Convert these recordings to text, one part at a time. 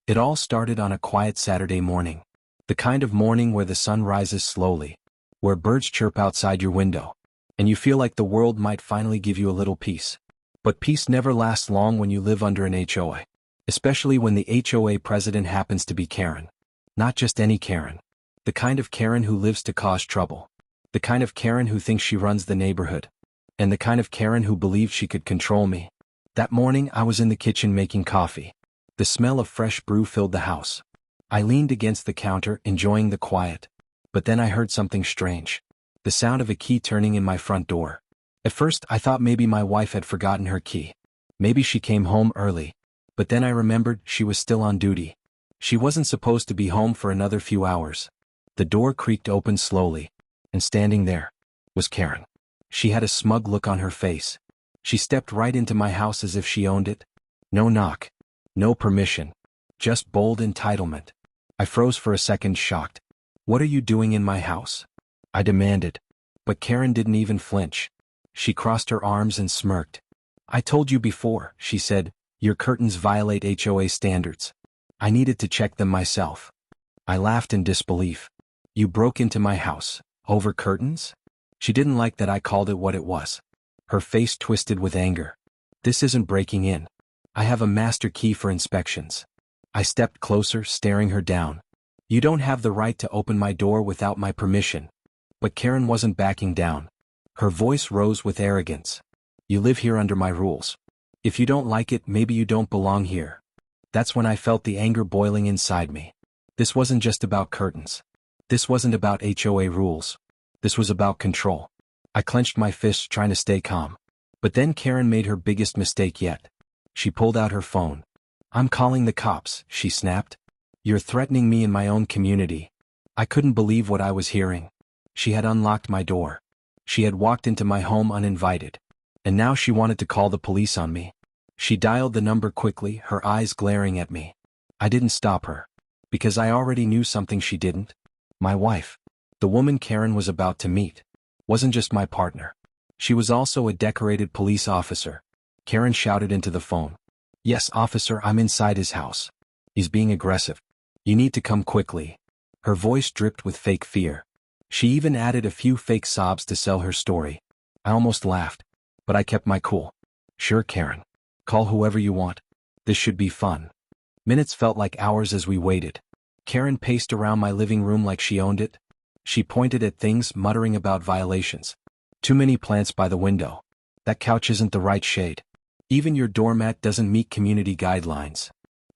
It all started on a quiet Saturday morning. The kind of morning where the sun rises slowly, where birds chirp outside your window, and you feel like the world might finally give you a little peace. But peace never lasts long when you live under an HOA. Especially when the HOA president happens to be Karen. Not just any Karen. The kind of Karen who lives to cause trouble. The kind of Karen who thinks she runs the neighborhood. And the kind of Karen who believed she could control me. That morning I was in the kitchen making coffee. The smell of fresh brew filled the house. I leaned against the counter, enjoying the quiet. But then I heard something strange. The sound of a key turning in my front door. At first I thought maybe my wife had forgotten her key. Maybe she came home early. But then I remembered she was still on duty. She wasn't supposed to be home for another few hours. The door creaked open slowly. And standing there was Karen. She had a smug look on her face. She stepped right into my house as if she owned it. No knock. No permission. Just bold entitlement. I froze for a second, shocked. "What are you doing in my house?" I demanded. But Karen didn't even flinch. She crossed her arms and smirked. "I told you before," she said, "your curtains violate HOA standards. I needed to check them myself." I laughed in disbelief. "You broke into my house, over curtains?" She didn't like that I called it what it was. Her face twisted with anger. "This isn't breaking in. I have a master key for inspections." I stepped closer, staring her down. "You don't have the right to open my door without my permission." But Karen wasn't backing down. Her voice rose with arrogance. "You live here under my rules. If you don't like it, maybe you don't belong here." That's when I felt the anger boiling inside me. This wasn't just about curtains. This wasn't about HOA rules. This was about control. I clenched my fists, trying to stay calm. But then Karen made her biggest mistake yet. She pulled out her phone. "I'm calling the cops," she snapped. "You're threatening me in my own community." I couldn't believe what I was hearing. She had unlocked my door. She had walked into my home uninvited. And now she wanted to call the police on me. She dialed the number quickly, her eyes glaring at me. I didn't stop her. Because I already knew something she didn't. My wife, the woman Karen was about to meet, wasn't just my partner. She was also a decorated police officer. Karen shouted into the phone. "Yes, officer, I'm inside his house. He's being aggressive. You need to come quickly." Her voice dripped with fake fear. She even added a few fake sobs to sell her story. I almost laughed, but I kept my cool. "Sure, Karen. Call whoever you want. This should be fun." Minutes felt like hours as we waited. Karen paced around my living room like she owned it. She pointed at things, muttering about violations. "Too many plants by the window. That couch isn't the right shade. Even your doormat doesn't meet community guidelines."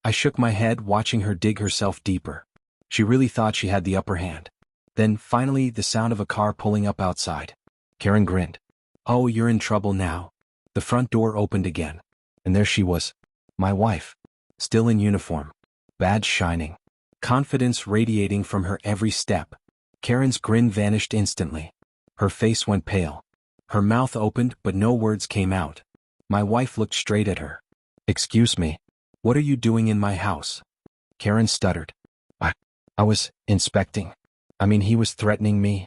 I shook my head, watching her dig herself deeper. She really thought she had the upper hand. Then, finally, the sound of a car pulling up outside. Karen grinned. "Oh, you're in trouble now." The front door opened again. And there she was. My wife. Still in uniform. Badge shining. Confidence radiating from her every step. Karen's grin vanished instantly. Her face went pale. Her mouth opened, but no words came out. My wife looked straight at her. "Excuse me. What are you doing in my house?" Karen stuttered. I was inspecting. He was threatening me."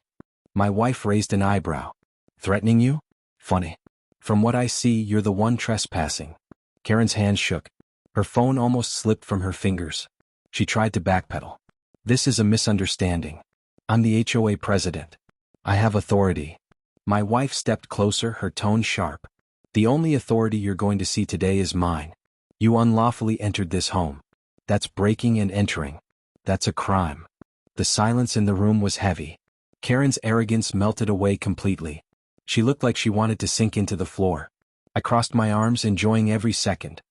My wife raised an eyebrow. "Threatening you? Funny. From what I see, you're the one trespassing." Karen's hand shook. Her phone almost slipped from her fingers. She tried to backpedal. "This is a misunderstanding. I'm the HOA president. I have authority." My wife stepped closer, her tone sharp. "The only authority you're going to see today is mine. You unlawfully entered this home. That's breaking and entering. That's a crime." The silence in the room was heavy. Karen's arrogance melted away completely. She looked like she wanted to sink into the floor. I crossed my arms, enjoying every second.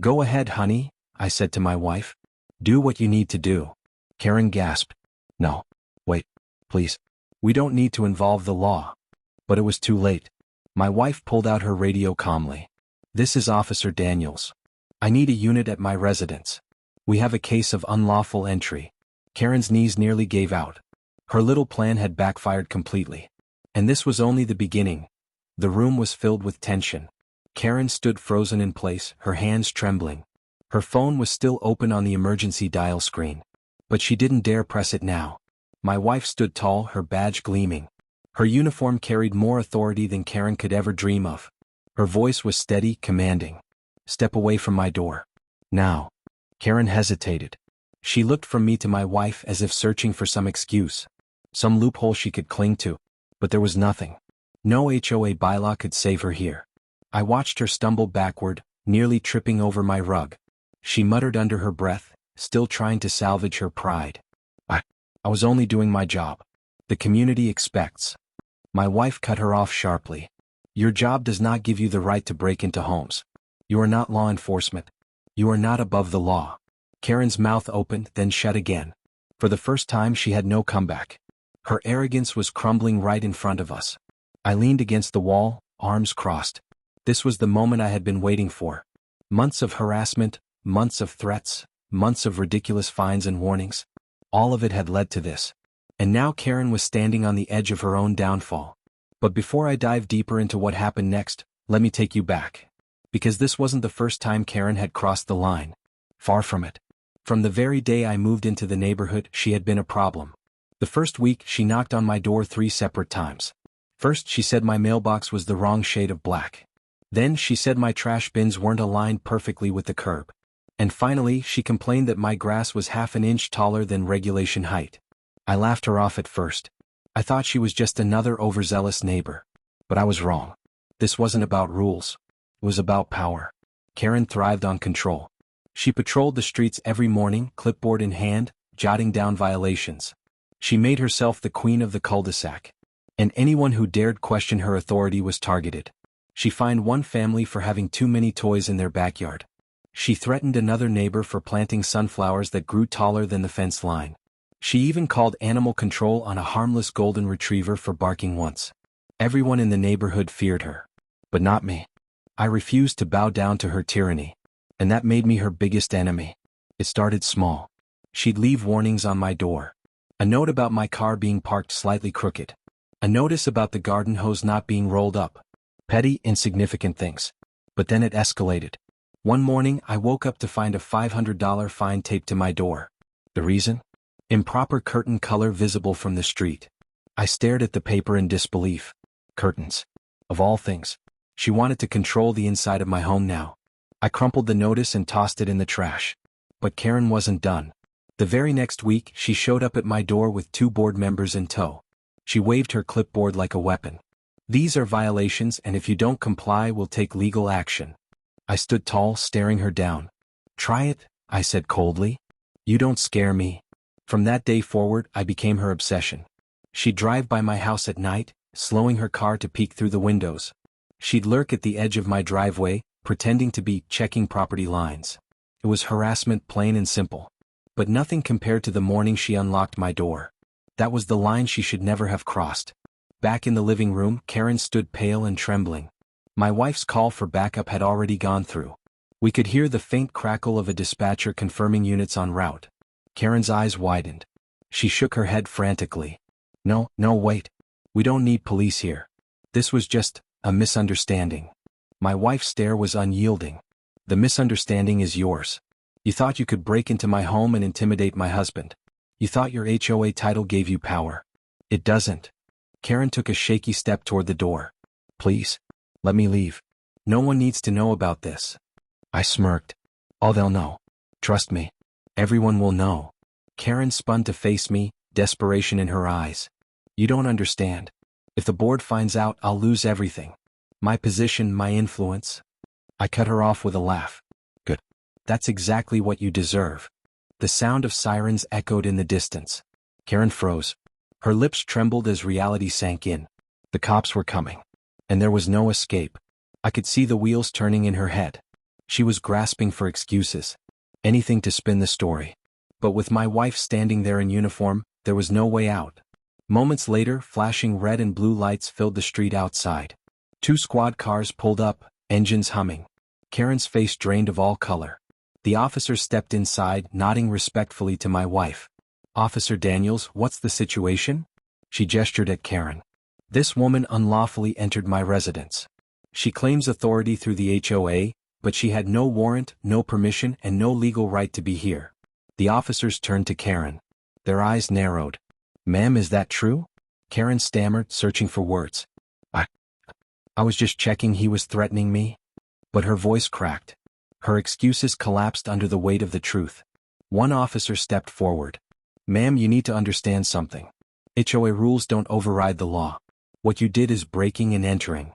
"Go ahead, honey," I said to my wife. "Do what you need to do." Karen gasped. "No. Wait. Please. We don't need to involve the law." But it was too late. My wife pulled out her radio calmly. "This is Officer Daniels. I need a unit at my residence. We have a case of unlawful entry." Karen's knees nearly gave out. Her little plan had backfired completely. And this was only the beginning. The room was filled with tension. Karen stood frozen in place, her hands trembling. Her phone was still open on the emergency dial screen. But she didn't dare press it now. My wife stood tall, her badge gleaming. Her uniform carried more authority than Karen could ever dream of. Her voice was steady, commanding. "Step away from my door. Now." Karen hesitated. She looked from me to my wife as if searching for some excuse, some loophole she could cling to, but there was nothing. No HOA bylaw could save her here. I watched her stumble backward, nearly tripping over my rug. She muttered under her breath, still trying to salvage her pride. I was only doing my job. The community expects. My wife cut her off sharply. Your job does not give you the right to break into homes. You are not law enforcement. You are not above the law. Karen's mouth opened, then shut again. For the first time she had no comeback. Her arrogance was crumbling right in front of us. I leaned against the wall, arms crossed. This was the moment I had been waiting for. Months of harassment, months of threats, months of ridiculous fines and warnings. All of it had led to this. And now Karen was standing on the edge of her own downfall. But before I dive deeper into what happened next, let me take you back. Because this wasn't the first time Karen had crossed the line. Far from it. From the very day I moved into the neighborhood, she had been a problem. The first week, she knocked on my door 3 separate times. First, she said my mailbox was the wrong shade of black. Then, she said my trash bins weren't aligned perfectly with the curb. And finally, she complained that my grass was half an inch taller than regulation height. I laughed her off at first. I thought she was just another overzealous neighbor. But I was wrong. This wasn't about rules. It was about power. Karen thrived on control. She patrolled the streets every morning, clipboard in hand, jotting down violations. She made herself the queen of the cul-de-sac. And anyone who dared question her authority was targeted. She fined one family for having too many toys in their backyard. She threatened another neighbor for planting sunflowers that grew taller than the fence line. She even called animal control on a harmless golden retriever for barking once. Everyone in the neighborhood feared her. But not me. I refused to bow down to her tyranny. And that made me her biggest enemy. It started small. She'd leave warnings on my door. A note about my car being parked slightly crooked. A notice about the garden hose not being rolled up. Petty, insignificant things. But then it escalated. One morning, I woke up to find a $500 fine taped to my door. The reason? Improper curtain color visible from the street. I stared at the paper in disbelief. Curtains. Of all things. She wanted to control the inside of my home now. I crumpled the notice and tossed it in the trash. But Karen wasn't done. The very next week, she showed up at my door with 2 board members in tow. She waved her clipboard like a weapon. These are violations, and if you don't comply, we'll take legal action. I stood tall, staring her down. Try it, I said coldly. You don't scare me. From that day forward, I became her obsession. She'd drive by my house at night, slowing her car to peek through the windows. She'd lurk at the edge of my driveway, pretending to be checking property lines. It was harassment, plain and simple. But nothing compared to the morning she unlocked my door. That was the line she should never have crossed. Back in the living room, Karen stood pale and trembling. My wife's call for backup had already gone through. We could hear the faint crackle of a dispatcher confirming units en route. Karen's eyes widened. She shook her head frantically. No, wait. We don't need police here. This was just a misunderstanding. My wife's stare was unyielding. The misunderstanding is yours. You thought you could break into my home and intimidate my husband. You thought your HOA title gave you power. It doesn't. Karen took a shaky step toward the door. Please, let me leave. No one needs to know about this. I smirked. Oh, they'll know. Trust me. Everyone will know. Karen spun to face me, desperation in her eyes. You don't understand. If the board finds out, I'll lose everything. My position, my influence. I cut her off with a laugh. Good. That's exactly what you deserve. The sound of sirens echoed in the distance. Karen froze. Her lips trembled as reality sank in. The cops were coming. And there was no escape. I could see the wheels turning in her head. She was grasping for excuses. Anything to spin the story. But with my wife standing there in uniform, there was no way out. Moments later, flashing red and blue lights filled the street outside. 2 squad cars pulled up, engines humming. Karen's face drained of all color. The officer stepped inside, nodding respectfully to my wife. Officer Daniels, what's the situation? She gestured at Karen. This woman unlawfully entered my residence. She claims authority through the HOA, but she had no warrant, no permission, and no legal right to be here. The officers turned to Karen. Their eyes narrowed. Ma'am, is that true? Karen stammered, searching for words. I was just checking he was threatening me. But her voice cracked. Her excuses collapsed under the weight of the truth. One officer stepped forward. "Ma'am, you need to understand something. HOA rules don't override the law. What you did is breaking and entering."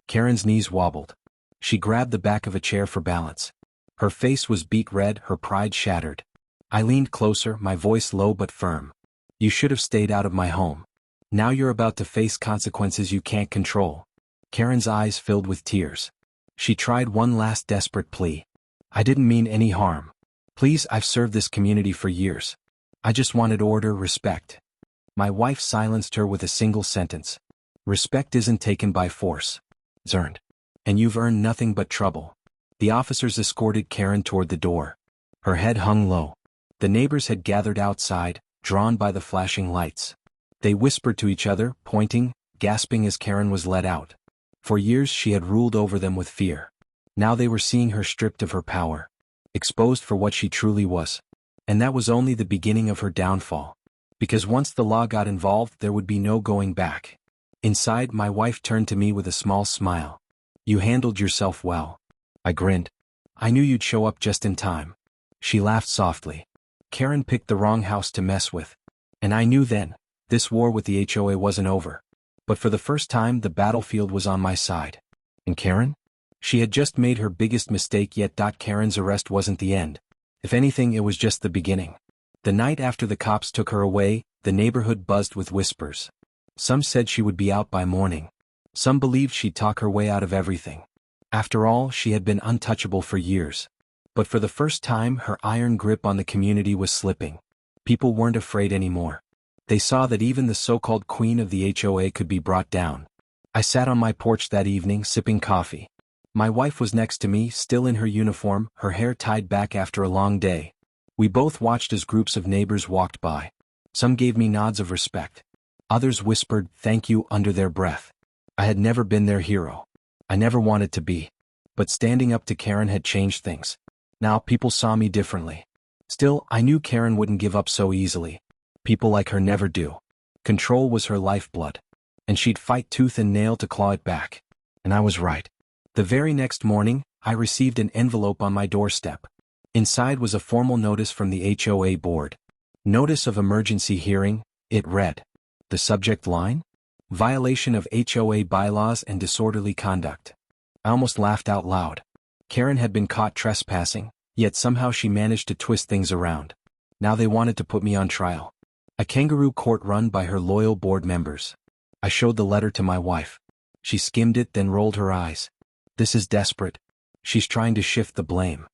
Karen's knees wobbled. She grabbed the back of a chair for balance. Her face was beet red, her pride shattered. I leaned closer, my voice low but firm. "You should have stayed out of my home. Now you're about to face consequences you can't control." Karen's eyes filled with tears. She tried one last desperate plea. "I didn't mean any harm. Please, I've served this community for years. I just wanted order, respect." My wife silenced her with a single sentence. "Respect isn't taken by force. It's earned. And you've earned nothing but trouble." The officers escorted Karen toward the door. Her head hung low. The neighbors had gathered outside, drawn by the flashing lights. They whispered to each other, pointing, gasping as Karen was led out. For years she had ruled over them with fear. Now they were seeing her stripped of her power, exposed for what she truly was. And that was only the beginning of her downfall. Because once the law got involved, there would be no going back. Inside, my wife turned to me with a small smile. "You handled yourself well." I grinned. "I knew you'd show up just in time." She laughed softly. "Karen picked the wrong house to mess with. And I knew then, this war with the HOA wasn't over. But for the first time, the battlefield was on my side." And Karen? She had just made her biggest mistake yet. Karen's arrest wasn't the end. If anything, it was just the beginning. The night after the cops took her away, the neighborhood buzzed with whispers. Some said she would be out by morning. Some believed she'd talk her way out of everything. After all, she had been untouchable for years. But for the first time, her iron grip on the community was slipping. People weren't afraid anymore. They saw that even the so-called queen of the HOA could be brought down. I sat on my porch that evening, sipping coffee. My wife was next to me, still in her uniform, her hair tied back after a long day. We both watched as groups of neighbors walked by. Some gave me nods of respect. Others whispered, "Thank you," under their breath. I had never been their hero. I never wanted to be. But standing up to Karen had changed things. Now people saw me differently. Still, I knew Karen wouldn't give up so easily. People like her never do. Control was her lifeblood. And she'd fight tooth and nail to claw it back. And I was right. The very next morning, I received an envelope on my doorstep. Inside was a formal notice from the HOA board. Notice of emergency hearing, it read. The subject line? Violation of HOA bylaws and disorderly conduct. I almost laughed out loud. Karen had been caught trespassing, yet somehow she managed to twist things around. Now they wanted to put me on trial. A kangaroo court run by her loyal board members. I showed the letter to my wife. She skimmed it, then rolled her eyes. "This is desperate. She's trying to shift the blame."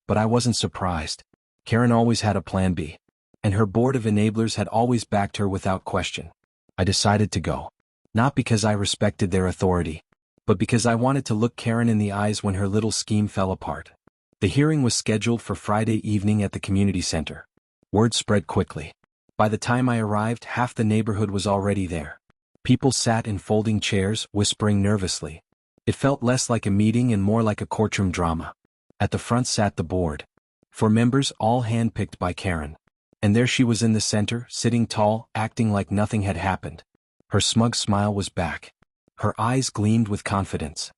But I wasn't surprised. Karen always had a plan B. And her board of enablers had always backed her without question. I decided to go. Not because I respected their authority, but because I wanted to look Karen in the eyes when her little scheme fell apart. The hearing was scheduled for Friday evening at the community center. Word spread quickly. By the time I arrived, half the neighborhood was already there. People sat in folding chairs, whispering nervously. It felt less like a meeting and more like a courtroom drama. At the front sat the board. 4 members, all handpicked by Karen. And there she was in the center, sitting tall, acting like nothing had happened. Her smug smile was back. Her eyes gleamed with confidence.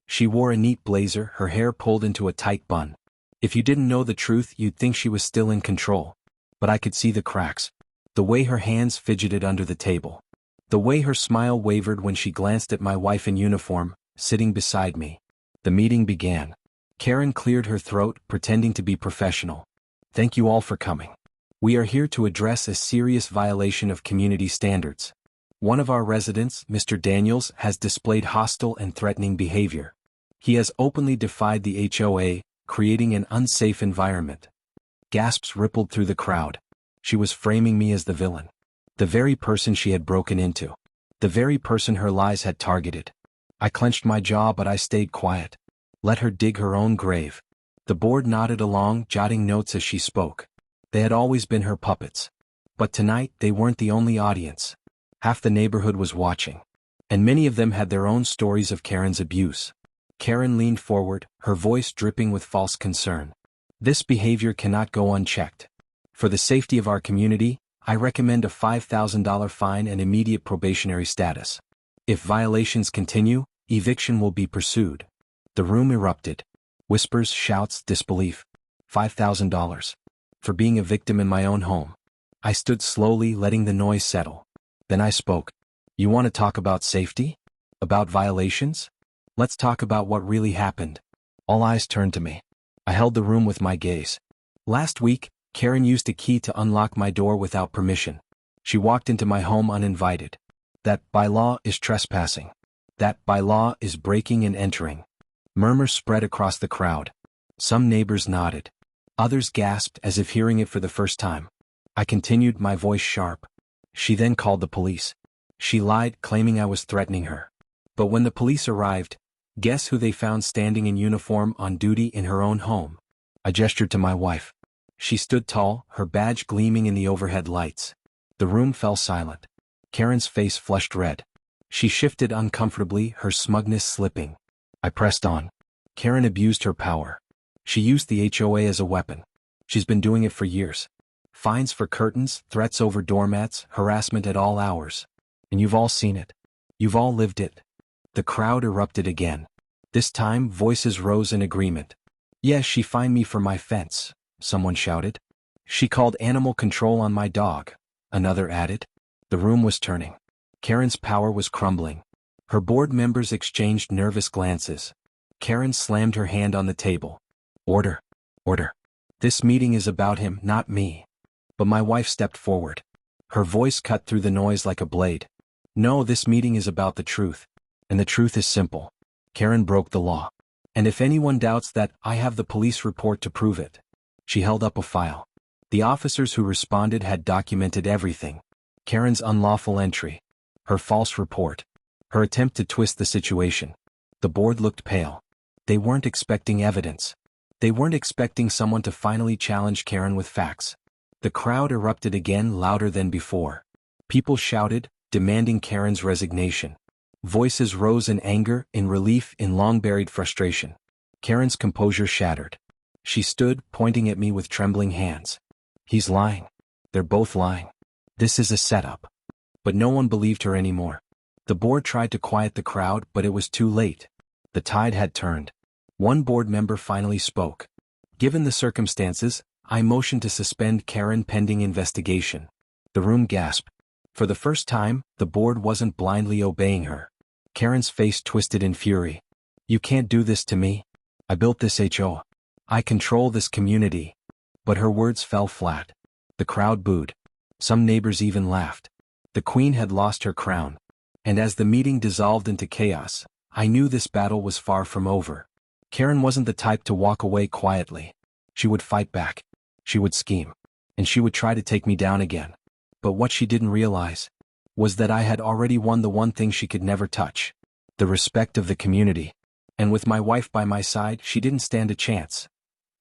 She wore a neat blazer, her hair pulled into a tight bun. If you didn't know the truth, you'd think she was still in control. But I could see the cracks. The way her hands fidgeted under the table. The way her smile wavered when she glanced at my wife in uniform, sitting beside me. The meeting began. Karen cleared her throat, pretending to be professional. "Thank you all for coming. We are here to address a serious violation of community standards. One of our residents, Mr. Daniels, has displayed hostile and threatening behavior. He has openly defied the HOA, creating an unsafe environment." Gasps rippled through the crowd. She was framing me as the villain. The very person she had broken into. The very person her lies had targeted. I clenched my jaw, but I stayed quiet. Let her dig her own grave. The board nodded along, jotting notes as she spoke. They had always been her puppets. But tonight, they weren't the only audience. Half the neighborhood was watching. And many of them had their own stories of Karen's abuse. Karen leaned forward, her voice dripping with false concern. "This behavior cannot go unchecked. For the safety of our community, I recommend a $5,000 fine and immediate probationary status. If violations continue, eviction will be pursued." The room erupted. Whispers, shouts, disbelief. $5,000. for being a victim in my own home. I stood slowly, letting the noise settle. Then I spoke. You want to talk about safety? About violations? Let's talk about what really happened. All eyes turned to me. I held the room with my gaze. Last week, Karen used a key to unlock my door without permission. She walked into my home uninvited. That, by law, is trespassing. That, by law, is breaking and entering. Murmurs spread across the crowd. Some neighbors nodded. Others gasped as if hearing it for the first time. I continued, my voice sharp. She then called the police. She lied, claiming I was threatening her. But when the police arrived, guess who they found standing in uniform on duty in her own home? I gestured to my wife. She stood tall, her badge gleaming in the overhead lights. The room fell silent. Karen's face flushed red. She shifted uncomfortably, her smugness slipping. I pressed on. Karen abused her power. She used the HOA as a weapon. She's been doing it for years. Fines for curtains, threats over doormats, harassment at all hours. And you've all seen it. You've all lived it. The crowd erupted again. This time, voices rose in agreement. Yes, she fined me for my fence, someone shouted. She called animal control on my dog, another added. The room was turning. Karen's power was crumbling. Her board members exchanged nervous glances. Karen slammed her hand on the table. Order. Order. This meeting is about him, not me. But my wife stepped forward. Her voice cut through the noise like a blade. No, this meeting is about the truth. And the truth is simple. Karen broke the law. And if anyone doubts that, I have the police report to prove it. She held up a file. The officers who responded had documented everything. Karen's unlawful entry. Her false report. Her attempt to twist the situation. The board looked pale. They weren't expecting evidence. They weren't expecting someone to finally challenge Karen with facts. The crowd erupted again, louder than before. People shouted, demanding Karen's resignation. Voices rose in anger, in relief, in long-buried frustration. Karen's composure shattered. She stood, pointing at me with trembling hands. He's lying. They're both lying. This is a setup. But no one believed her anymore. The board tried to quiet the crowd, but it was too late. The tide had turned. One board member finally spoke. Given the circumstances, I motion to suspend Karen pending investigation. The room gasped. For the first time, the board wasn't blindly obeying her. Karen's face twisted in fury. You can't do this to me. I built this HOA. I control this community. But her words fell flat. The crowd booed. Some neighbors even laughed. The queen had lost her crown. And as the meeting dissolved into chaos, I knew this battle was far from over. Karen wasn't the type to walk away quietly. She would fight back. She would scheme. And she would try to take me down again. But what she didn't realize was that I had already won the one thing she could never touch. The respect of the community. And with my wife by my side, she didn't stand a chance.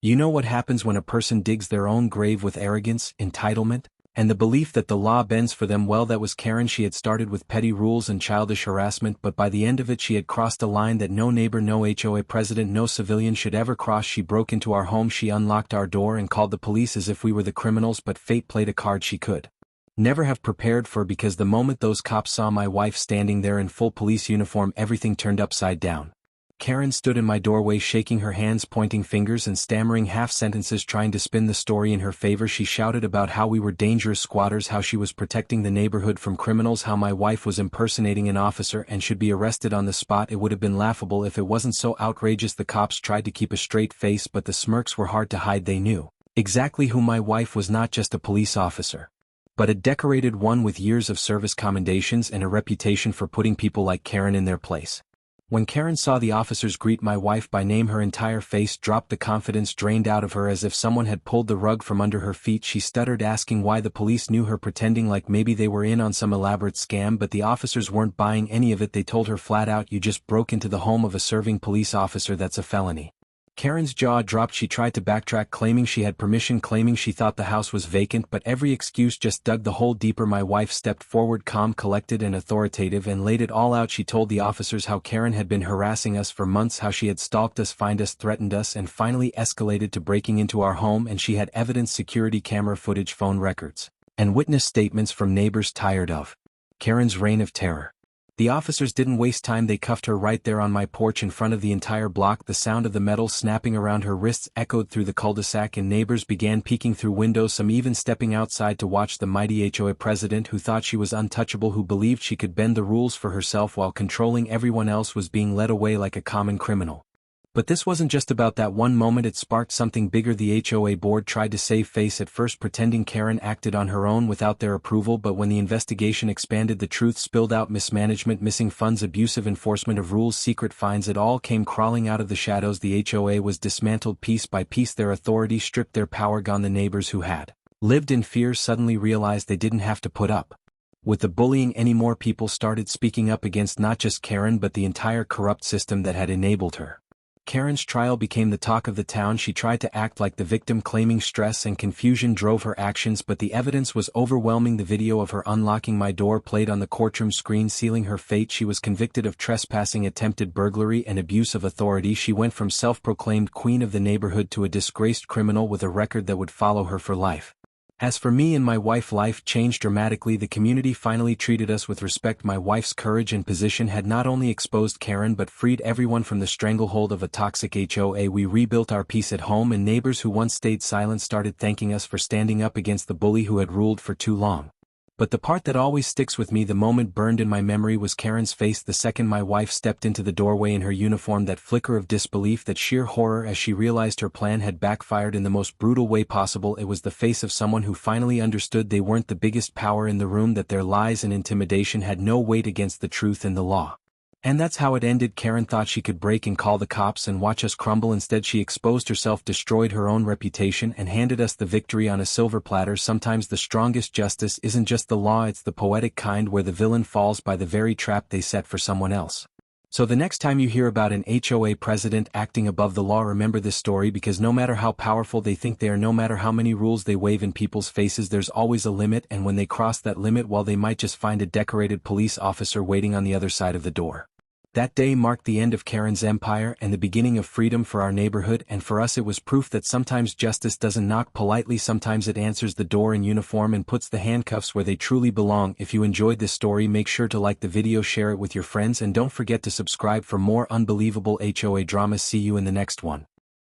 You know what happens when a person digs their own grave with arrogance, entitlement, and the belief that the law bends for them? Well, that was Karen. She had started with petty rules and childish harassment, but by the end of it she had crossed a line that no neighbor, no HOA president, no civilian should ever cross. She broke into our home, she unlocked our door and called the police as if we were the criminals, but fate played a card she could never have prepared for, because the moment those cops saw my wife standing there in full police uniform, everything turned upside down. Karen stood in my doorway, shaking her hands, pointing fingers and stammering half sentences, trying to spin the story in her favor. She shouted about how we were dangerous squatters, how she was protecting the neighborhood from criminals, how my wife was impersonating an officer and should be arrested on the spot. It would have been laughable if it wasn't so outrageous. The cops tried to keep a straight face, but the smirks were hard to hide. They knew exactly who my wife was, not just a police officer, but a decorated one with years of service, commendations, and a reputation for putting people like Karen in their place. When Karen saw the officers greet my wife by name, her entire face dropped. The confidence drained out of her as if someone had pulled the rug from under her feet. She stuttered, asking why the police knew her, pretending like maybe they were in on some elaborate scam, but the officers weren't buying any of it. They told her flat out, you just broke into the home of a serving police officer, that's a felony. Karen's jaw dropped. She tried to backtrack, claiming she had permission, claiming she thought the house was vacant, but every excuse just dug the hole deeper. My wife stepped forward, calm, collected, and authoritative, and laid it all out. She told the officers how Karen had been harassing us for months, how she had stalked us, fined us, threatened us, and finally escalated to breaking into our home, and she had evidence, security camera footage, phone records, and witness statements from neighbors tired of Karen's reign of terror. The officers didn't waste time, they cuffed her right there on my porch in front of the entire block. The sound of the metal snapping around her wrists echoed through the cul-de-sac and neighbors began peeking through windows, some even stepping outside to watch the mighty HOA president who thought she was untouchable, who believed she could bend the rules for herself while controlling everyone else, was being led away like a common criminal. But this wasn't just about that one moment, it sparked something bigger. The HOA board tried to save face, at first pretending Karen acted on her own without their approval, but when the investigation expanded, the truth spilled out: mismanagement, missing funds, abusive enforcement of rules, secret fines. It all came crawling out of the shadows. The HOA was dismantled piece by piece, their authority stripped, their power gone. The neighbors who had lived in fear suddenly realized they didn't have to put up with the bullying anymore. People started speaking up against not just Karen but the entire corrupt system that had enabled her. Karen's trial became the talk of the town. She tried to act like the victim, claiming stress and confusion drove her actions, but the evidence was overwhelming. The video of her unlocking my door played on the courtroom screen, sealing her fate. She was convicted of trespassing, attempted burglary, and abuse of authority. She went from self-proclaimed queen of the neighborhood to a disgraced criminal with a record that would follow her for life. As for me and my wife, life changed dramatically. The community finally treated us with respect. My wife's courage and position had not only exposed Karen but freed everyone from the stranglehold of a toxic HOA. We rebuilt our peace at home, and neighbors who once stayed silent started thanking us for standing up against the bully who had ruled for too long. But the part that always sticks with me, the moment burned in my memory, was Karen's face the second my wife stepped into the doorway in her uniform. That flicker of disbelief, that sheer horror as she realized her plan had backfired in the most brutal way possible. It was the face of someone who finally understood they weren't the biggest power in the room, that their lies and intimidation had no weight against the truth and the law. And that's how it ended. Karen thought she could break and call the cops and watch us crumble. Instead, she exposed herself, destroyed her own reputation, and handed us the victory on a silver platter. Sometimes the strongest justice isn't just the law, it's the poetic kind, where the villain falls by the very trap they set for someone else. So the next time you hear about an HOA president acting above the law, remember this story, because no matter how powerful they think they are, no matter how many rules they wave in people's faces, there's always a limit, and when they cross that limit, well, they might just find a decorated police officer waiting on the other side of the door. That day marked the end of Karen's empire and the beginning of freedom for our neighborhood, and for us it was proof that sometimes justice doesn't knock politely, sometimes it answers the door in uniform and puts the handcuffs where they truly belong. If you enjoyed this story, make sure to like the video, share it with your friends, and don't forget to subscribe for more unbelievable HOA dramas. See you in the next one.